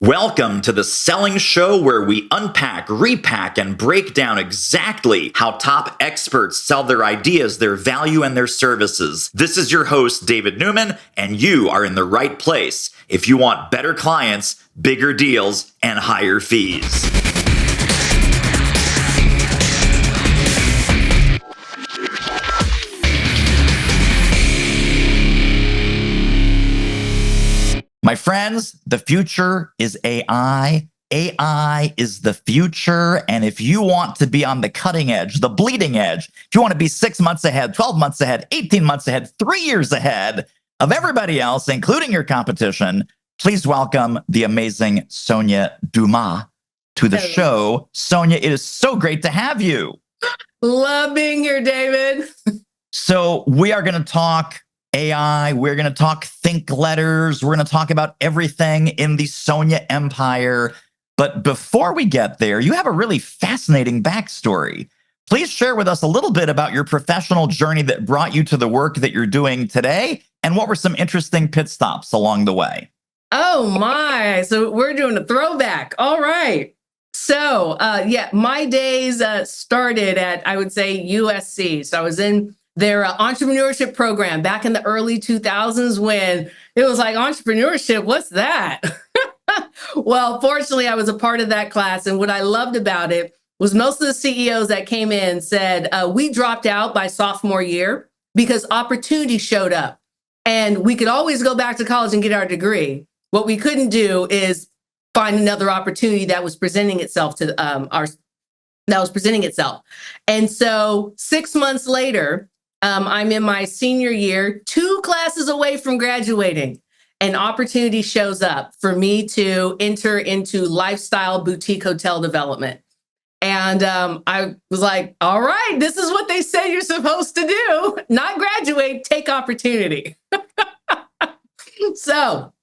Welcome to the Selling Show, where we unpack, repack, and break down exactly how top experts sell their ideas, their value, and their services. This is your host, David Newman, and you are in the right place if you want better clients, bigger deals, and higher fees. My friends, the future is AI. AI is the future. And if you want to be on the cutting edge, the bleeding edge, if you want to be 6 months ahead, 12 months ahead, 18 months ahead, 3 years ahead of everybody else, including your competition, please welcome the amazing Sonia Dumas to the show. Sonia, it is so great to have you. Love being here, David. So we are going to talk AI. We're going to talk think letters. We're going to talk about everything in the Sonia empire. But before we get there, you have a really fascinating backstory. Please share with us a little bit about your professional journey that brought you to the work that you're doing today, and what were some interesting pit stops along the way? Oh my, so we're doing a throwback. All right. So my days started at, I would say, USC. So I was in their entrepreneurship program back in the early 2000s when it was like, entrepreneurship, what's that? Well, fortunately, I was a part of that class. And what I loved about it was most of the CEOs that came in said, we dropped out by sophomore year because opportunity showed up. And we could always go back to college and get our degree. What we couldn't do is find another opportunity that was presenting itself to And so 6 months later, I'm in my senior year, 2 classes away from graduating. An opportunity shows up for me to enter into lifestyle boutique hotel development. And I was like, all right, this is what they say you're supposed to do. Not graduate, take opportunity. So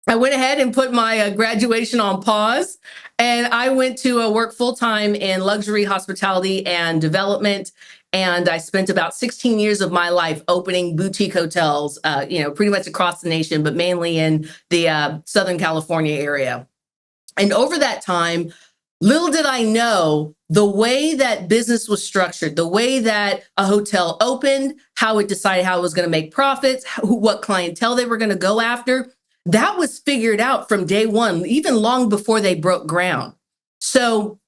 I went ahead and put my graduation on pause, and I went to work full-time in luxury hospitality and development. And I spent about 16 years of my life opening boutique hotels, pretty much across the nation, but mainly in the Southern California area. And over that time, little did I know the way that business was structured, the way that a hotel opened, how it decided how it was going to make profits, what clientele they were going to go after. That was figured out from day one, even long before they broke ground. So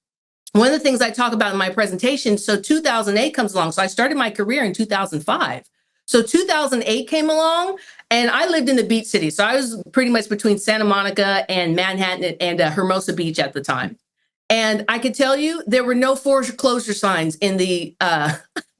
one of the things I talk about in my presentation, so 2008 comes along. So I started my career in 2005. So 2008 came along, and I lived in the beach city. So I was pretty much between Santa Monica and Manhattan and Hermosa Beach at the time. And I could tell you there were no foreclosure signs in the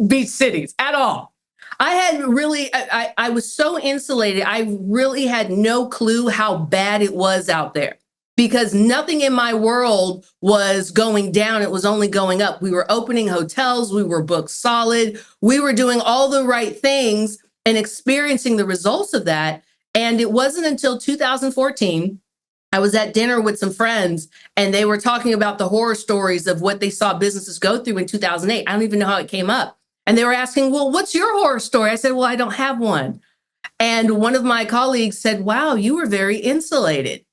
beach cities at all. I was so insulated. I really had no clue how bad it was out there, because nothing in my world was going down. It was only going up. We were opening hotels. We were booked solid. We were doing all the right things and experiencing the results of that. And it wasn't until 2014, I was at dinner with some friends, and they were talking about the horror stories of what they saw businesses go through in 2008. I don't even know how it came up. And they were asking, well, what's your horror story? I said, well, I don't have one. And one of my colleagues said, wow, you were very insulated.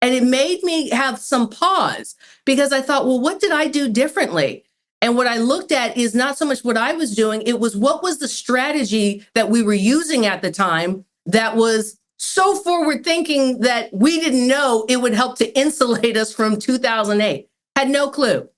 And it made me have some pause, because I thought, well, what did I do differently? And what I looked at is not so much what I was doing. It was, what was the strategy that we were using at the time that was so forward thinking that we didn't know it would help to insulate us from 2008. Had no clue.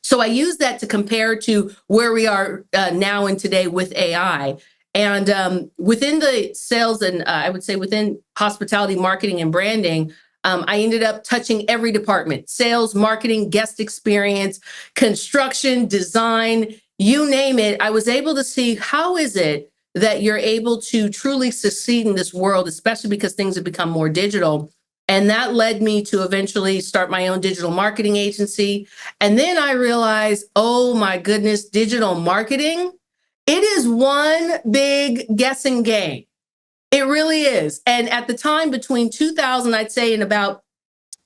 So I used that to compare to where we are now and today with AI. And within the sales and I would say within hospitality, marketing, and branding, I ended up touching every department: sales, marketing, guest experience, construction, design, you name it. I was able to see, how is it that you're able to truly succeed in this world, especially because things have become more digital. And that led me to eventually start my own digital marketing agency. And then I realized, oh my goodness, digital marketing, it is one big guessing game. It really is. And at the time, between 2000, I'd say, and about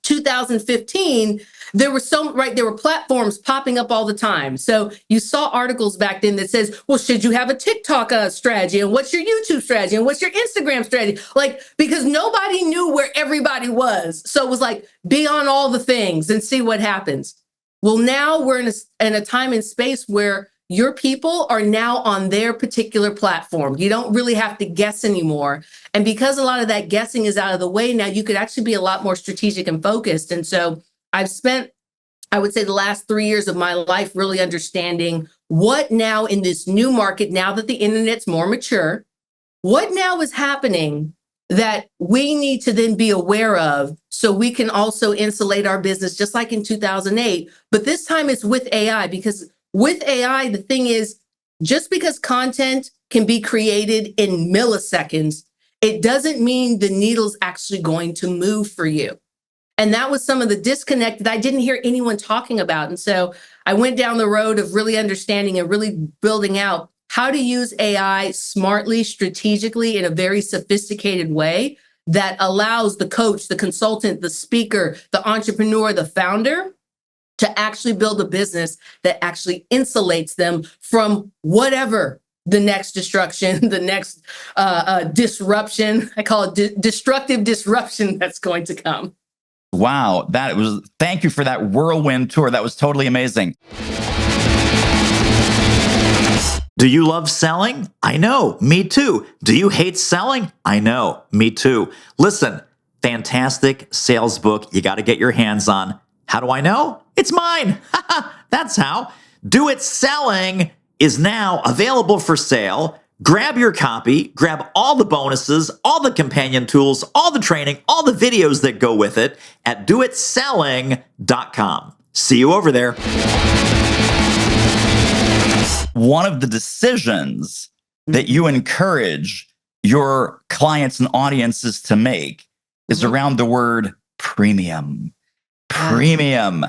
2015, there were platforms popping up all the time. So you saw articles back then that says, well, should you have a TikTok strategy? And what's your YouTube strategy? And what's your Instagram strategy? Like, because nobody knew where everybody was. So it was like, be on all the things and see what happens. Well, now we're in a time and space where your people are now on their particular platform. You don't really have to guess anymore. And because a lot of that guessing is out of the way now, you could actually be a lot more strategic and focused. And so I've spent, I would say, the last 3 years of my life really understanding what now in this new market, now that the internet's more mature, what now is happening that we need to then be aware of so we can also insulate our business just like in 2008. But this time it's with AI, because with AI, the thing is, just because content can be created in milliseconds, it doesn't mean the needle's actually going to move for you. And that was some of the disconnect that I didn't hear anyone talking about. And so I went down the road of really understanding and really building out how to use AI smartly, strategically, in a very sophisticated way that allows the coach, the consultant, the speaker, the entrepreneur, the founder to actually build a business that actually insulates them from whatever the next destruction, the next disruption, I call it destructive disruption that's going to come. Wow, thank you for that whirlwind tour. That was totally amazing. Do you love selling? I know, me too. Do you hate selling? I know, me too. Listen, fantastic sales book you got to get your hands on. How do I know? It's mine. That's how. Do It Selling is now available for sale. Grab your copy, grab all the bonuses, all the companion tools, all the training, all the videos that go with it at doitselling.com. See you over there. One of the decisions that you encourage your clients and audiences to make is around the word premium. Premium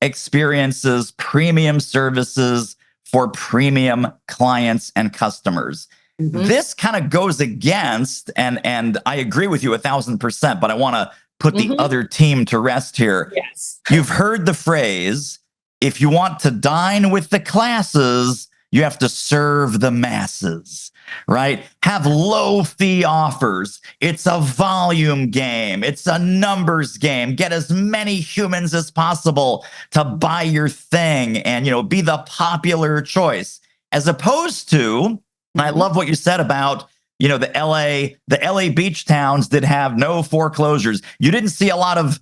experiences, premium services for premium clients and customers. This kind of goes against, and I agree with you 1,000%, but I want to put the other team to rest here. Yes. You've heard the phrase, if you want to dine with the classes, you have to serve the masses, right? Have low fee offers. It's a volume game. It's a numbers game. Get as many humans as possible to buy your thing and, be the popular choice, as opposed to, and I love what you said about, the LA beach towns that have no foreclosures. You didn't see a lot of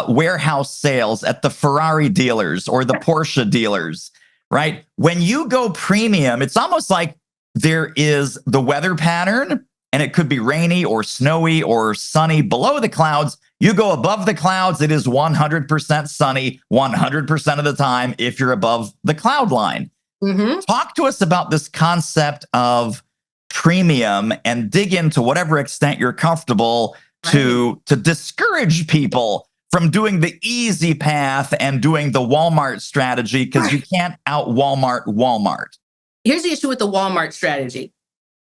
warehouse sales at the Ferrari dealers or the Porsche dealers, right? When you go premium, it's almost like there is the weather pattern, and it could be rainy or snowy or sunny below the clouds. You go above the clouds, it is 100% sunny 100% of the time if you're above the cloud line. Talk to us about this concept of premium and dig into whatever extent you're comfortable to discourage people from doing the easy path and doing the Walmart strategy, because you can't out Walmart. Here's the issue with the Walmart strategy,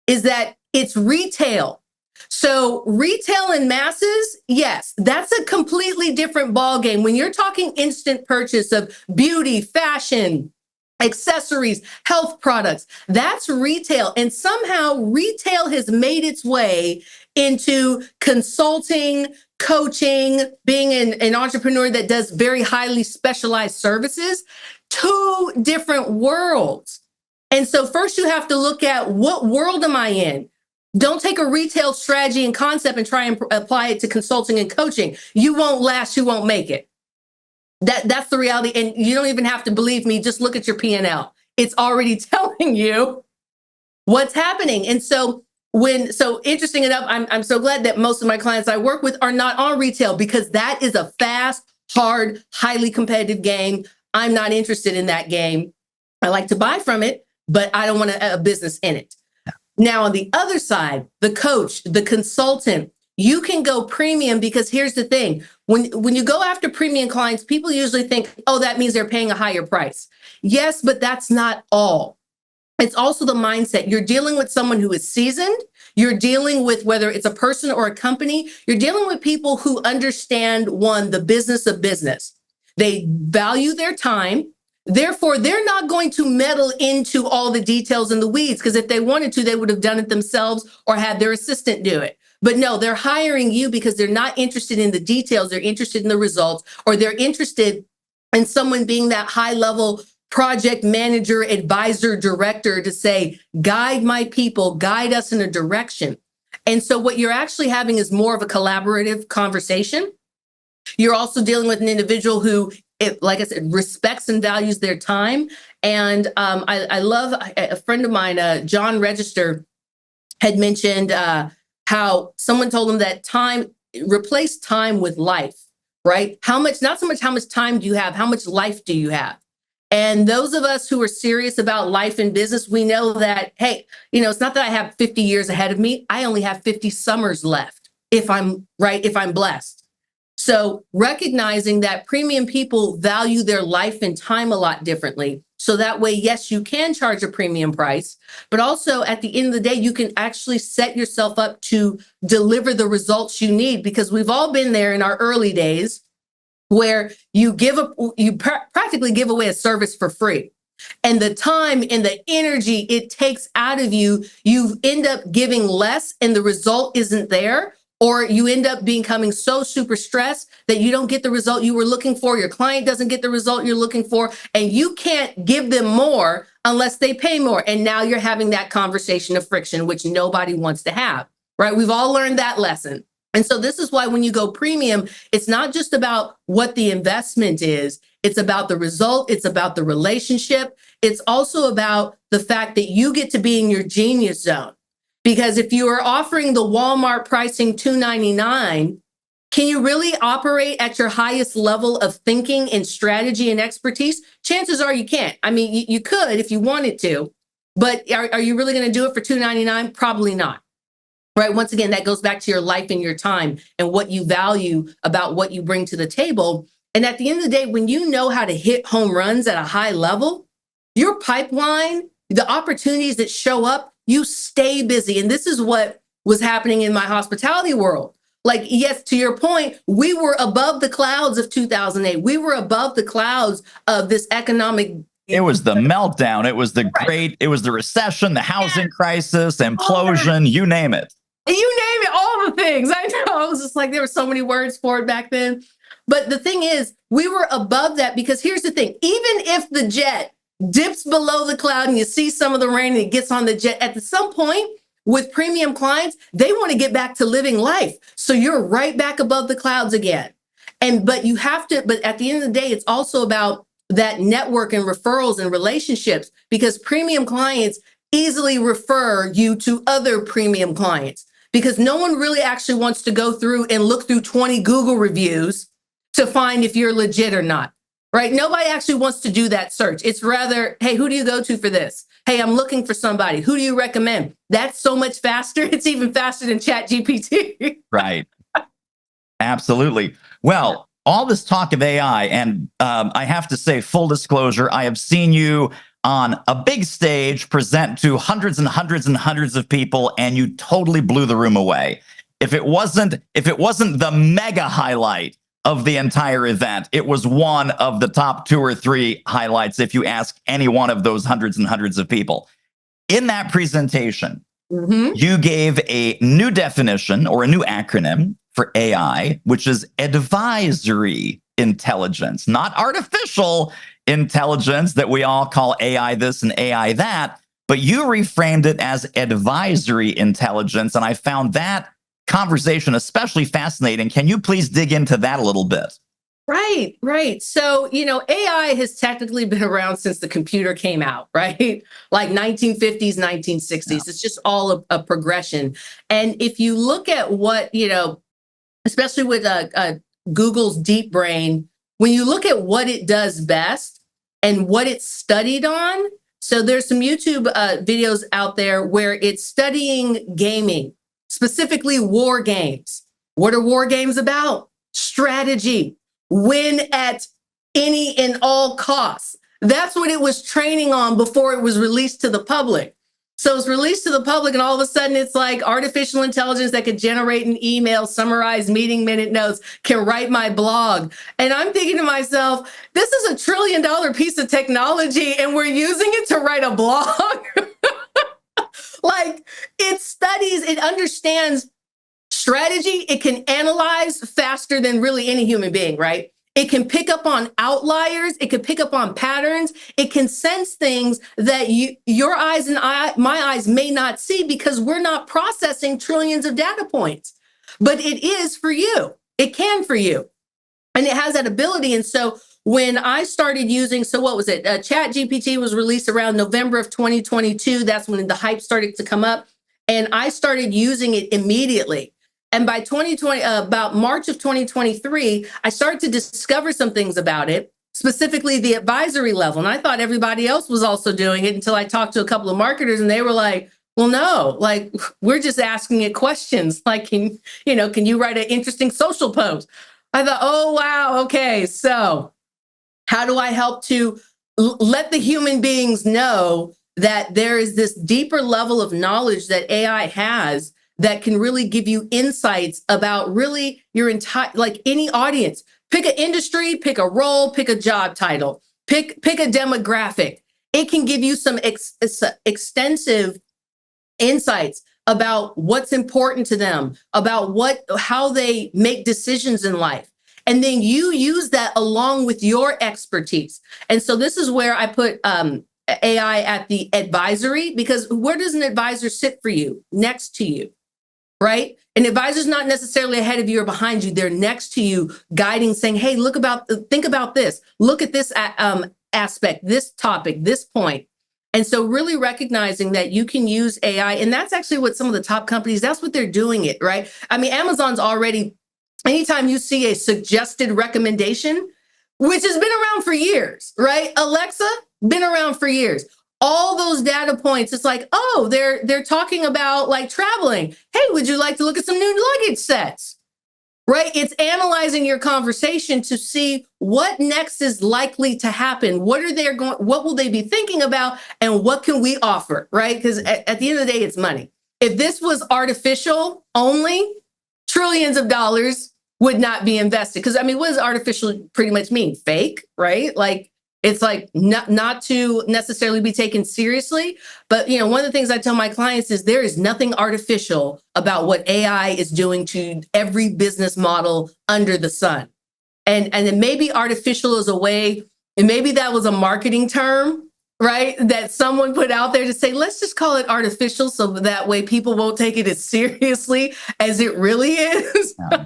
is that it's retail. So retail and masses, yes, that's a completely different ballgame. When you're talking instant purchase of beauty, fashion, accessories, health products, that's retail. And somehow retail has made its way into consulting, coaching, being an entrepreneur that does very highly specialized services. Two different worlds. And so first you have to look at, what world am I in? Don't take a retail strategy and concept and try and apply it to consulting and coaching. You won't last, you won't make it. That's the reality. And you don't even have to believe me. Just look at your P&L. It's already telling you what's happening. And so interesting enough, I'm so glad that most of my clients I work with are not on retail, because that is a fast, hard, highly competitive game. I'm not interested in that game. I like to buy from it, but I don't want a business in it. Now, on the other side, the coach, the consultant, you can go premium, because here's the thing. When you go after premium clients, people usually think, oh, that means they're paying a higher price. Yes, but that's not all. It's also the mindset. You're dealing with someone who is seasoned. You're dealing with, whether it's a person or a company, you're dealing with people who understand, one, the business of business. They value their time. Therefore, they're not going to meddle into all the details and the weeds, because if they wanted to, they would have done it themselves or had their assistant do it. But no, they're hiring you because they're not interested in the details. They're interested in the results, or they're interested in someone being that high level project manager, advisor, director to say, guide my people, guide us in a direction. And so what you're actually having is more of a collaborative conversation. You're also dealing with an individual who, like I said, respects and values their time. And I love a friend of mine, John Register, had mentioned how someone told him that replace time with life, right? How much, not so much how much time do you have, how much life do you have? And those of us who are serious about life and business, we know that, hey, it's not that I have 50 years ahead of me. I only have 50 summers left if I'm blessed. So recognizing that premium people value their life and time a lot differently. So that way, yes, you can charge a premium price, but also at the end of the day, you can actually set yourself up to deliver the results you need, because we've all been there in our early days where you practically give away a service for free. And the time and the energy it takes out of you, you end up giving less and the result isn't there. Or you end up becoming so super stressed that you don't get the result you were looking for. Your client doesn't get the result you're looking for. And you can't give them more unless they pay more. And now you're having that conversation of friction, which nobody wants to have, right? We've all learned that lesson. And so this is why when you go premium, it's not just about what the investment is. It's about the result. It's about the relationship. It's also about the fact that you get to be in your genius zone. Because if you are offering the Walmart pricing $2.99, can you really operate at your highest level of thinking and strategy and expertise? Chances are you can't. I mean, you could if you wanted to, but are you really going to do it for $2.99? Probably not. Right. Once again, that goes back to your life and your time and what you value about what you bring to the table. And at the end of the day, when you know how to hit home runs at a high level, your pipeline, the opportunities that show up, you stay busy. And this is what was happening in my hospitality world. Like, yes, to your point, we were above the clouds of 2008. We were above the clouds of this economic. It was the meltdown. It was the it was the recession, the housing crisis, implosion, you name it. You name it, all the things. I know. It was just like there were so many words for it back then. But the thing is, we were above that because here's the thing. Even if the jet dips below the cloud and you see some of the rain and it gets on the jet, at some point with premium clients, they want to get back to living life. So you're right back above the clouds again. But you have to, but at the end of the day, it's also about that network and referrals and relationships, because premium clients easily refer you to other premium clients, because no one really actually wants to go through and look through 20 Google reviews to find if you're legit or not. Right? Nobody actually wants to do that search. It's rather, hey, who do you go to for this? Hey, I'm looking for somebody. Who do you recommend? That's so much faster. It's even faster than ChatGPT. Right. Absolutely. Well, all this talk of AI, and I have to say, full disclosure, I have seen you on a big stage present to hundreds and hundreds and hundreds of people, and you totally blew the room away. If it wasn't the mega highlight of the entire event, it was one of the top 2 or 3 highlights if you ask any one of those hundreds and hundreds of people. In that presentation, you gave a new definition or a new acronym for AI, which is advisory intelligence, not artificial intelligence that we all call AI this and AI that, but you reframed it as advisory intelligence. And I found that conversation especially fascinating. Can you please dig into that a little bit? Right. So, AI has technically been around since the computer came out, right? Like 1950s, 1960s. Yeah. It's just all a progression. And if you look at what, especially with Google's Deep Brain, when you look at what it does best and what it's studied on, so there's some YouTube videos out there where it's studying gaming, specifically war games. What are war games about? Strategy. Win at any and all costs. That's what it was training on before it was released to the public. So it's released to the public, and all of a sudden it's like artificial intelligence that could generate an email, summarize meeting minute notes, can write my blog. And I'm thinking to myself, this is $1 trillion piece of technology, and we're using it to write a blog. Like, it studies, it understands strategy. It can analyze faster than really any human being, right? It can pick up on outliers. It can pick up on patterns. It can sense things that your eyes and my eyes may not see, because we're not processing trillions of data points. But it is for you. It can for you. And it has that ability. And so when I started using, so what was it? Chat GPT was released around November of 2022. That's when the hype started to come up. And I started using it immediately. And by 2020, about March of 2023, I started to discover some things about it, specifically the advisory level. And I thought everybody else was also doing it until I talked to a couple of marketers, and they were like, well, no, like, we're just asking it questions. Like, can you write an interesting social post? I thought, oh, wow. Okay. So how do I help to let the human beings know that there is this deeper level of knowledge that AI has that can really give you insights about really your entire, like, any audience? Pick an industry, pick a role, pick a job title, pick a demographic. It can give you some extensive insights about what's important to them, about how they make decisions in life. And then you use that along with your expertise. And so this is where I put AI at the advisory, because where does an advisor sit for you? Next to you, right? An advisor's not necessarily ahead of you or behind you. They're next to you, guiding, saying, hey, think about this. Look at this aspect, this topic, this point. And so really recognizing that you can use AI, and that's actually what some of the top companies, that's what they're doing it, right? I mean, Amazon's already, anytime you see a suggested recommendation, which has been around for years, right? Alexa, been around for years. All those data points, it's like, oh, they're talking about like traveling. Hey, would you like to look at some new luggage sets? Right? It's analyzing your conversation to see what next is likely to happen. What will they be thinking about? And what can we offer? Right? Because at the end of the day, it's money. If this was artificial only, trillions of dollars would not be invested. Because I mean, what does artificial pretty much mean? Fake, right? Like, it's like not to necessarily be taken seriously. But, one of the things I tell my clients is there is nothing artificial about what AI is doing to every business model under the sun. And it may be artificial as a way, and maybe that was a marketing term, right? That someone put out there to say, let's just call it artificial, so that way people won't take it as seriously as it really is. Yeah.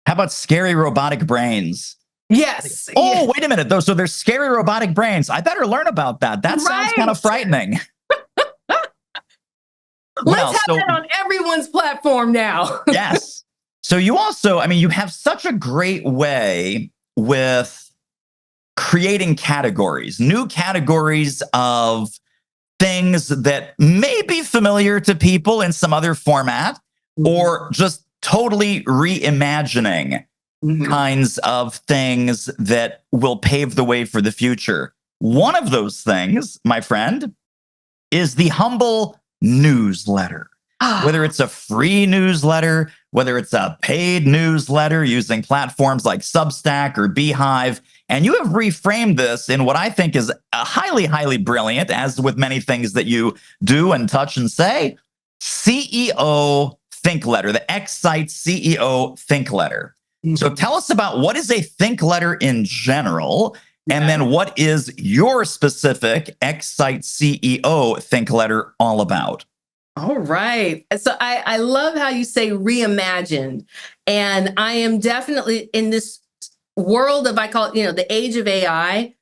How about scary robotic brains? Yes. Oh, yes. wait a minute, though. So there's scary robotic brains. I better learn about that. That sounds kind of frightening. Let's have that on everyone's platform now. Yes. So you also, I mean, you have such a great way with creating categories, new categories of things that may be familiar to people in some other format, or just totally reimagining kinds of things that will pave the way for the future. One of those things, my friend, is the humble newsletter. Whether it's a free newsletter, whether it's a paid newsletter using platforms like Substack or Beehive, and you have reframed this in what I think is a highly, highly brilliant, as with many things that you do and touch and say, CEO Think Letter, the X-Site CEO Think Letter. So tell us about what is a think letter in general, and then what is your specific X-Site CEO Think Letter all about? All right. So I love how you say reimagined. And I am definitely in this world of, I call it, the age of AI,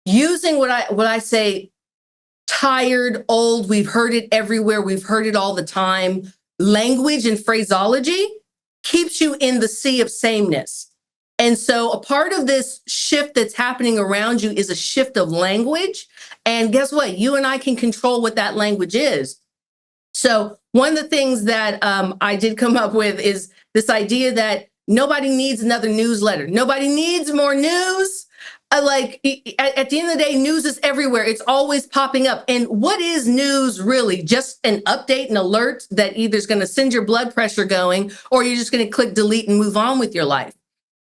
using what I say, tired, old, we've heard it everywhere, we've heard it all the time, language and phraseology keeps you in the sea of sameness. And so a part of this shift that's happening around you is a shift of language. And guess what? You and I can control what that language is. So one of the things that I did come up with is this idea that nobody needs another newsletter. Nobody needs more news. at the end of the day, news is everywhere. It's always popping up. And what is news really? Just an update, an alert that either is going to send your blood pressure going, or you're just going to click delete and move on with your life.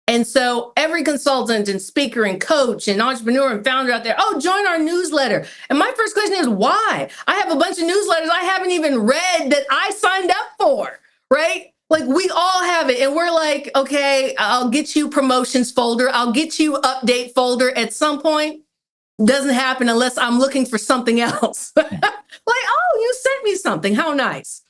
And so every consultant and speaker and coach and entrepreneur and founder out there, oh, join our newsletter. And my first question is, why? I have a bunch of newsletters I haven't even read that I signed up for, right? Like, we all have it. And we're like, okay, I'll get you promotions folder. I'll get you update folder at some point. Doesn't happen unless I'm looking for something else. Like, oh, you sent me something. How nice.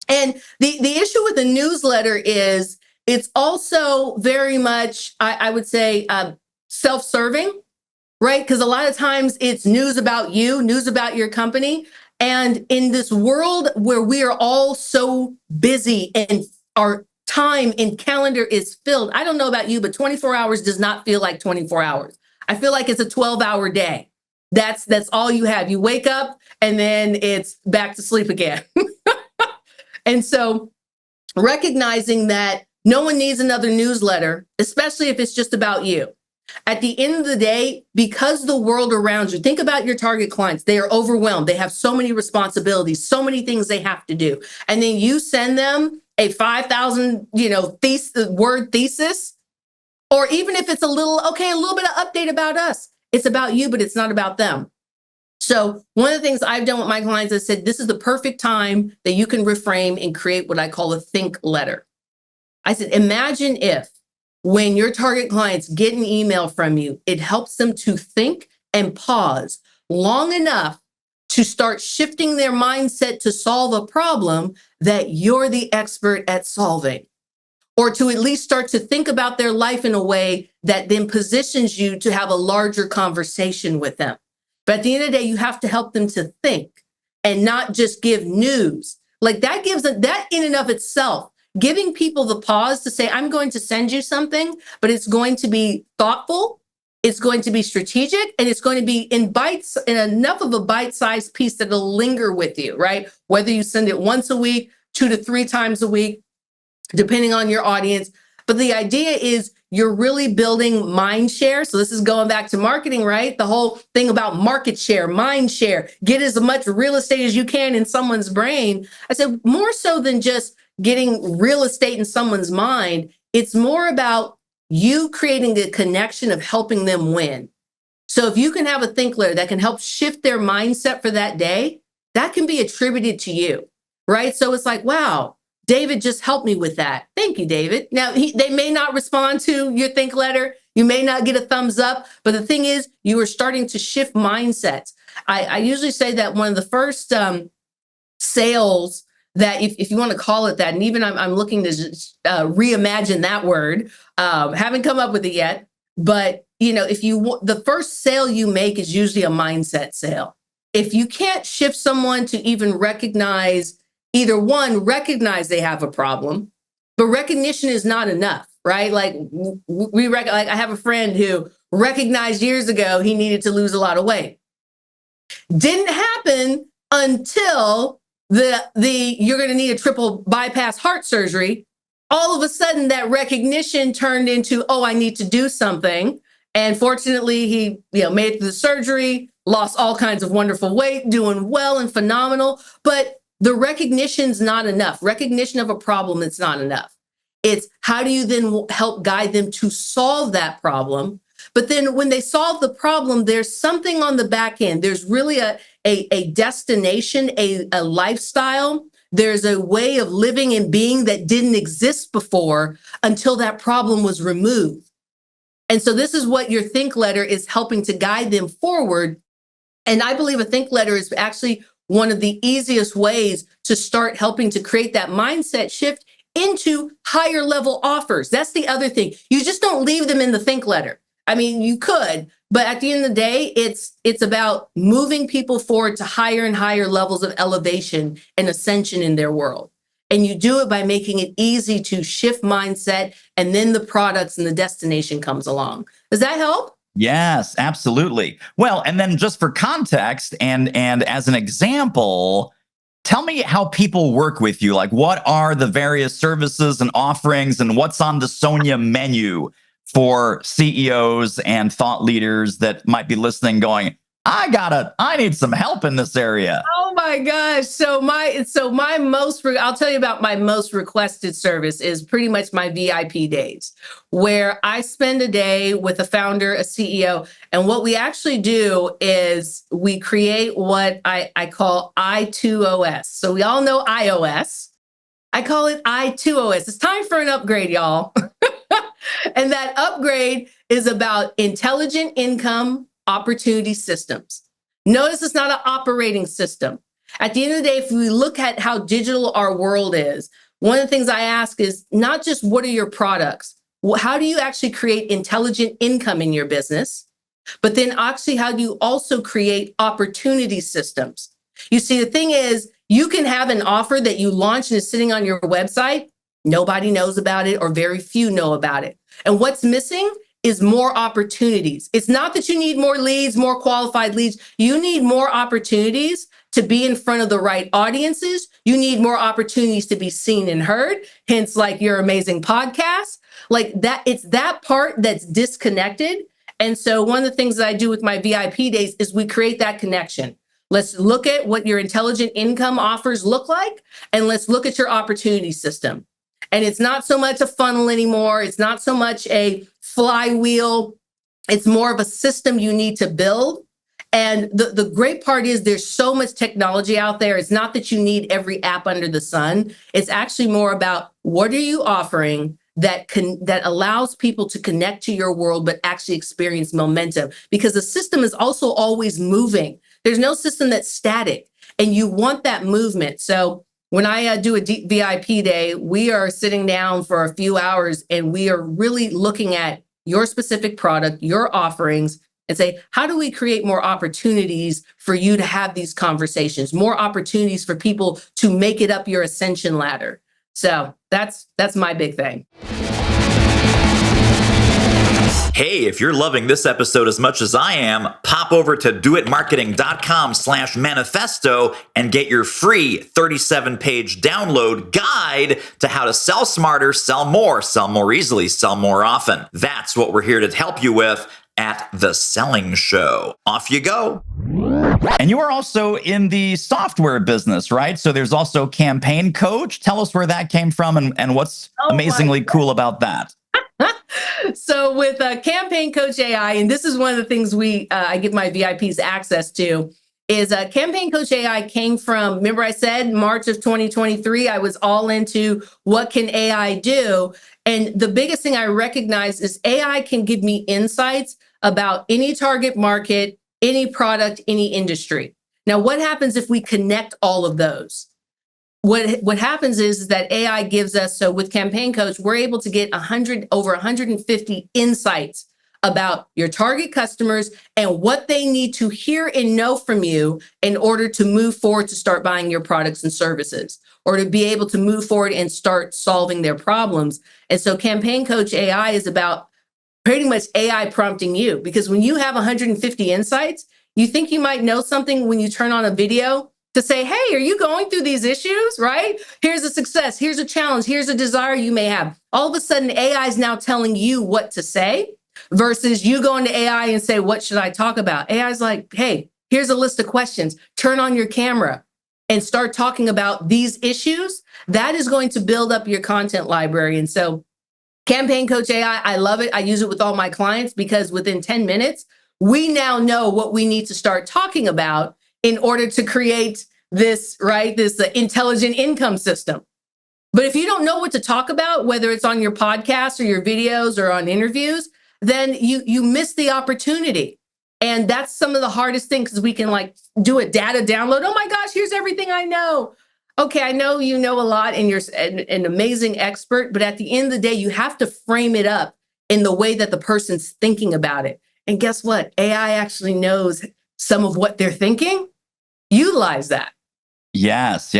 And the issue with the newsletter is it's also very much, I would say, self-serving, right? Because a lot of times it's news about you, news about your company. And in this world where we are all so busy and our time and calendar is filled, I don't know about you, but 24 hours does not feel like 24 hours. I feel like it's a 12-hour day. That's all you have. You wake up and then it's back to sleep again. And so recognizing that no one needs another newsletter, especially if it's just about you. At the end of the day, because the world around you, think about your target clients. They are overwhelmed. They have so many responsibilities, so many things they have to do. And then you send them a 5,000, word thesis, or even if it's a little bit of update about us. It's about you, but it's not about them. So one of the things I've done with my clients, I said, this is the perfect time that you can reframe and create what I call a think letter. I said, imagine if when your target clients get an email from you, it helps them to think and pause long enough to start shifting their mindset to solve a problem that you're the expert at solving, or to at least start to think about their life in a way that then positions you to have a larger conversation with them. But at the end of the day, you have to help them to think and not just give news. Like that in and of itself, giving people the pause to say, I'm going to send you something, but it's going to be thoughtful, it's going to be strategic, and it's going to be in enough of a bite-sized piece that'll linger with you, right? Whether you send it once a week, 2 to 3 times a week, depending on your audience. But the idea is you're really building mind share. So this is going back to marketing, right? The whole thing about market share, mind share, get as much real estate as you can in someone's brain. I said, more so than just getting real estate in someone's mind, it's more about you creating a connection of helping them win. So if you can have a think letter that can help shift their mindset for that day, that can be attributed to you, right? So it's like, wow, David just helped me with that. Thank you, David. Now, they may not respond to your think letter. You may not get a thumbs up, but the thing is, you are starting to shift mindsets. I usually say that one of the first sales that, if you want to call it that, and even I'm looking to reimagine that word, haven't come up with it yet, but the first sale you make is usually a mindset sale. If you can't shift someone to even recognize they have a problem, but recognition is not enough, right? Like I have a friend who recognized years ago he needed to lose a lot of weight. Didn't happen until you're going to need a triple bypass heart surgery. All of a sudden that recognition turned into, oh, I need to do something. And fortunately he, made it through the surgery, lost all kinds of wonderful weight, doing well and phenomenal. But the recognition's not enough. Recognition of a problem, it's not enough. It's how do you then help guide them to solve that problem? But then when they solve the problem, there's something on the back end. There's really a destination, a lifestyle. There's a way of living and being that didn't exist before until that problem was removed. And so this is what your think letter is helping to guide them forward. And I believe a think letter is actually one of the easiest ways to start helping to create that mindset shift into higher level offers. That's the other thing. You just don't leave them in the think letter. I mean, you could, but at the end of the day, it's about moving people forward to higher and higher levels of elevation and ascension in their world. And you do it by making it easy to shift mindset, and then the products and the destination comes along. Does that help? Yes, absolutely. Well, and then just for context and as an example, tell me how people work with you. Like, what are the various services and offerings, and what's on the Sonia menu for CEOs and thought leaders that might be listening going, I need some help in this area? Oh my gosh. I'll tell you about my most requested service is pretty much my VIP days, where I spend a day with a founder, a CEO. And what we actually do is we create what I call I2OS. So we all know iOS. I call it I2OS. It's time for an upgrade, y'all. And that upgrade is about intelligent income opportunity systems. Notice it's not an operating system. At the end of the day, if we look at how digital our world is, one of the things I ask is not just what are your products, how do you actually create intelligent income in your business? But then actually, how do you also create opportunity systems? You see, the thing is, you can have an offer that you launch and is sitting on your website. Nobody knows about it, or very few know about it. And what's missing is more opportunities. It's not that you need more leads, more qualified leads. You need more opportunities to be in front of the right audiences. You need more opportunities to be seen and heard, hence like your amazing podcast. Like that, it's that part that's disconnected. And so one of the things that I do with my VIP days is we create that connection. Let's look at what your intelligent income offers look like, and let's look at your opportunity system. And it's not so much a funnel anymore. It's not so much a flywheel. It's more of a system you need to build. And the great part is there's so much technology out there. It's not that you need every app under the sun. It's actually more about what are you offering that allows people to connect to your world, but actually experience momentum, because the system is also always moving. There's no system that's static, and you want that movement. So when I do a deep VIP day, we are sitting down for a few hours and we are really looking at your specific product, your offerings, and say, how do we create more opportunities for you to have these conversations, more opportunities for people to make it up your ascension ladder? So that's my big thing. Hey, if you're loving this episode as much as I am, pop over to doitmarketing.com/manifesto and get your free 37-page download guide to how to sell smarter, sell more easily, sell more often. That's what we're here to help you with at The Selling Show. Off you go. And you are also in the software business, right? So there's also Campaign Coach. Tell us where that came from and what's amazingly cool about that. So with Campaign Coach AI, and this is one of the things I give my VIPs access to, is Campaign Coach AI came from, remember I said March of 2023, I was all into what can AI do? And the biggest thing I recognize is AI can give me insights about any target market, any product, any industry. Now, what happens if we connect all of those? What happens is that AI gives us, so with Campaign Coach, we're able to get over 150 insights about your target customers and what they need to hear and know from you in order to move forward to start buying your products and services, or to be able to move forward and start solving their problems. And so Campaign Coach AI is about pretty much AI prompting you, because when you have 150 insights, you think you might know something when you turn on a video to say, hey, are you going through these issues, right? Here's a success, here's a challenge, here's a desire you may have. All of a sudden, AI is now telling you what to say versus you going to AI and say, what should I talk about? AI is like, hey, here's a list of questions. Turn on your camera and start talking about these issues. That is going to build up your content library. And so Campaign Coach AI, I love it. I use it with all my clients because within 10 minutes, we now know what we need to start talking about in order to create this, right? This intelligent income system. But if you don't know what to talk about, whether it's on your podcast or your videos or on interviews, then you miss the opportunity. And that's some of the hardest things, because we can like do a data download. Oh my gosh, here's everything I know. Okay, I know you know a lot and you're an amazing expert, but at the end of the day, you have to frame it up in the way that the person's thinking about it. And guess what? AI actually knows some of what they're thinking. Utilize that. Yes.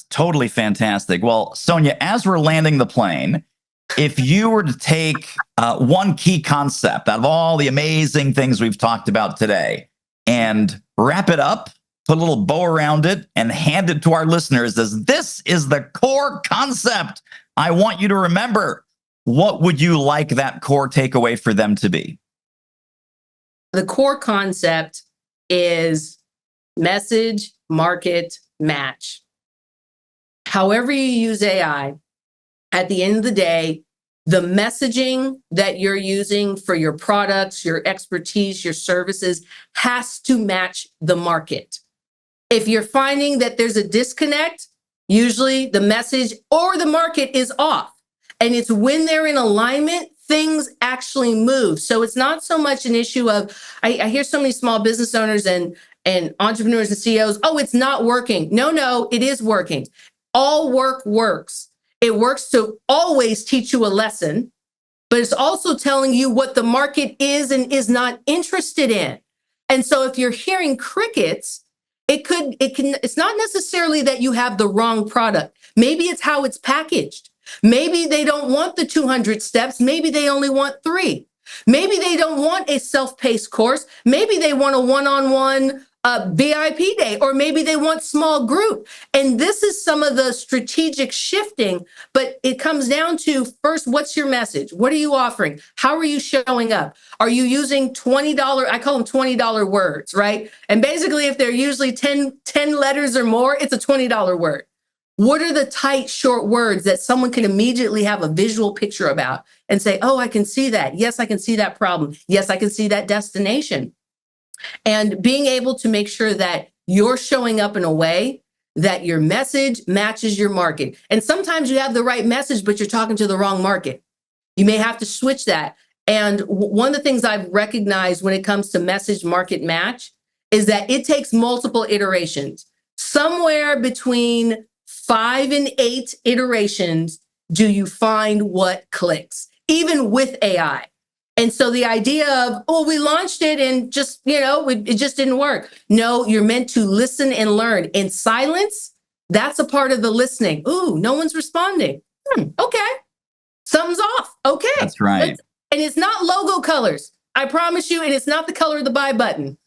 Totally fantastic. Well, Sonia, as we're landing the plane, if you were to take one key concept out of all the amazing things we've talked about today and wrap it up, put a little bow around it, and hand it to our listeners as this is the core concept I want you to remember, what would you like that core takeaway for them to be? The core concept is message, market, match. However you use AI, at the end of the day, the messaging that you're using for your products, your expertise, your services has to match the market. If you're finding that there's a disconnect, usually the message or the market is off. And it's when they're in alignment, things actually move. So it's not so much an issue of, I hear so many small business owners and entrepreneurs and CEOs, oh, it's not working. No, it is working. All work works. It works to always teach you a lesson, but it's also telling you what the market is and is not interested in. And so if you're hearing crickets, it's not necessarily that you have the wrong product. Maybe it's how it's packaged. Maybe they don't want the 200 steps. Maybe they only want 3. Maybe they don't want a self-paced course. Maybe they want a one-on-one VIP day, or maybe they want small group. And this is some of the strategic shifting, but it comes down to first, what's your message? What are you offering? How are you showing up? Are you using $20? I call them $20 words, right? And basically, if they're usually 10 letters or more, it's a $20 word. What are the tight, short words that someone can immediately have a visual picture about and say, oh, I can see that. Yes, I can see that problem. Yes, I can see that destination. And being able to make sure that you're showing up in a way that your message matches your market. And sometimes you have the right message, but you're talking to the wrong market. You may have to switch that. And one of the things I've recognized when it comes to message, market, match is that it takes multiple iterations. Somewhere between 5 and 8 iterations do you find what clicks, even with AI. And so the idea of, oh, we launched it and just, it just didn't work. No, you're meant to listen and learn. In silence, that's a part of the listening. Ooh, no one's responding. Okay. Something's off. Okay. That's right. And it's not logo colors. I promise you, and it's not the color of the buy button.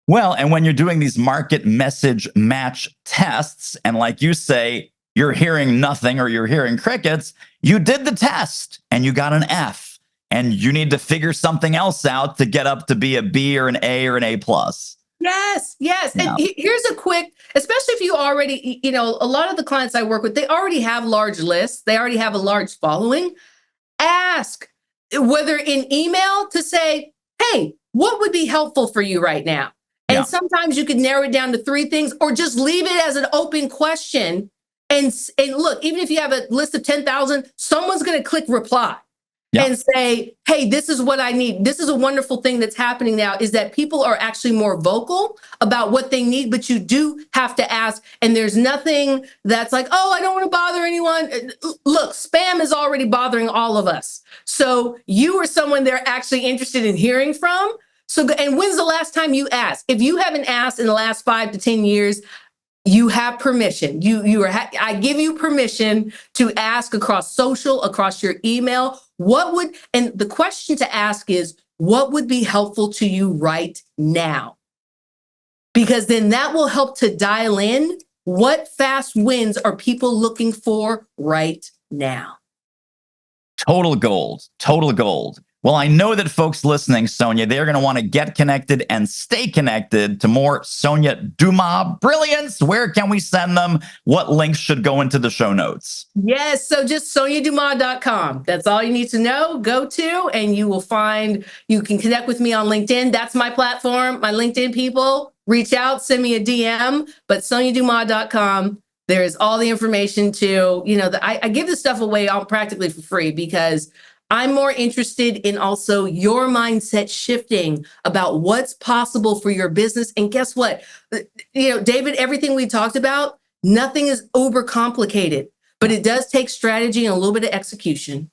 Well, and when you're doing these market message match tests, and like you say, you're hearing nothing or you're hearing crickets, you did the test and you got an F. And you need to figure something else out to get up to be a B or an A or an A+. Yes. And here's a quick, especially if you already, a lot of the clients I work with, they already have large lists. They already have a large following. Ask, whether in email, to say, hey, what would be helpful for you right now? And sometimes you can narrow it down to 3 things, or just leave it as an open question. And look, even if you have a list of 10,000, someone's going to click reply. And say, hey, this is what I need. This is a wonderful thing that's happening now, is that people are actually more vocal about what they need, but you do have to ask. And there's nothing that's like, oh, I don't want to bother anyone. Look, spam is already bothering all of us. So you are someone they're actually interested in hearing from. So, and when's the last time you asked? If you haven't asked in the last 5 to 10 years, you have permission. I give you permission to ask across social, across your email. And the question to ask is, what would be helpful to you right now? Because then that will help to dial in what fast wins are people looking for right now. Total gold. Well, I know that folks listening, Sonia, they're going to want to get connected and stay connected to more Sonia Dumas brilliance. Where can we send them? What links should go into the show notes? Yes, so just soniadumas.com. That's all you need to know. Go to, and you can connect with me on LinkedIn. That's my platform. My LinkedIn people, reach out, send me a DM, but soniadumas.com. There is all the information to, I give this stuff away all practically for free, because I'm more interested in also your mindset shifting about what's possible for your business. And guess what? David, everything we talked about, nothing is uber complicated, but it does take strategy and a little bit of execution.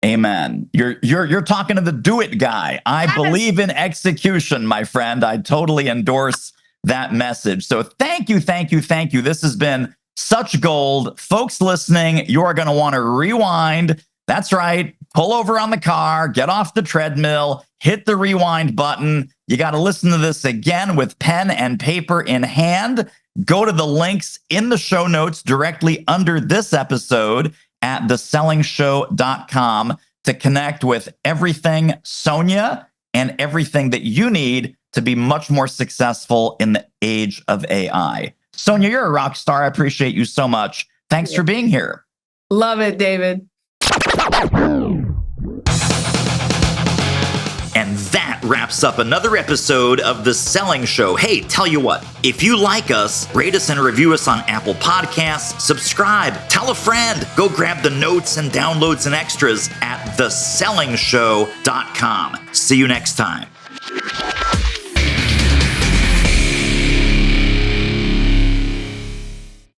Amen. You're talking to the do it guy. I believe in execution, my friend. I totally endorse that message. So thank you. This has been such gold. Folks listening, you are going to want to rewind. That's right. Pull over on the car, get off the treadmill, hit the rewind button. You got to listen to this again with pen and paper in hand. Go to the links in the show notes directly under this episode at thesellingshow.com to connect with everything Sonia and everything that you need to be much more successful in the age of AI. Sonia, you're a rock star. I appreciate you so much. Thanks for being here. Love it, David. And that wraps up another episode of The Selling Show. Hey, tell you what, if you like us, rate us and review us on Apple Podcasts, subscribe, tell a friend, go grab the notes and downloads and extras at thesellingshow.com. See you next time.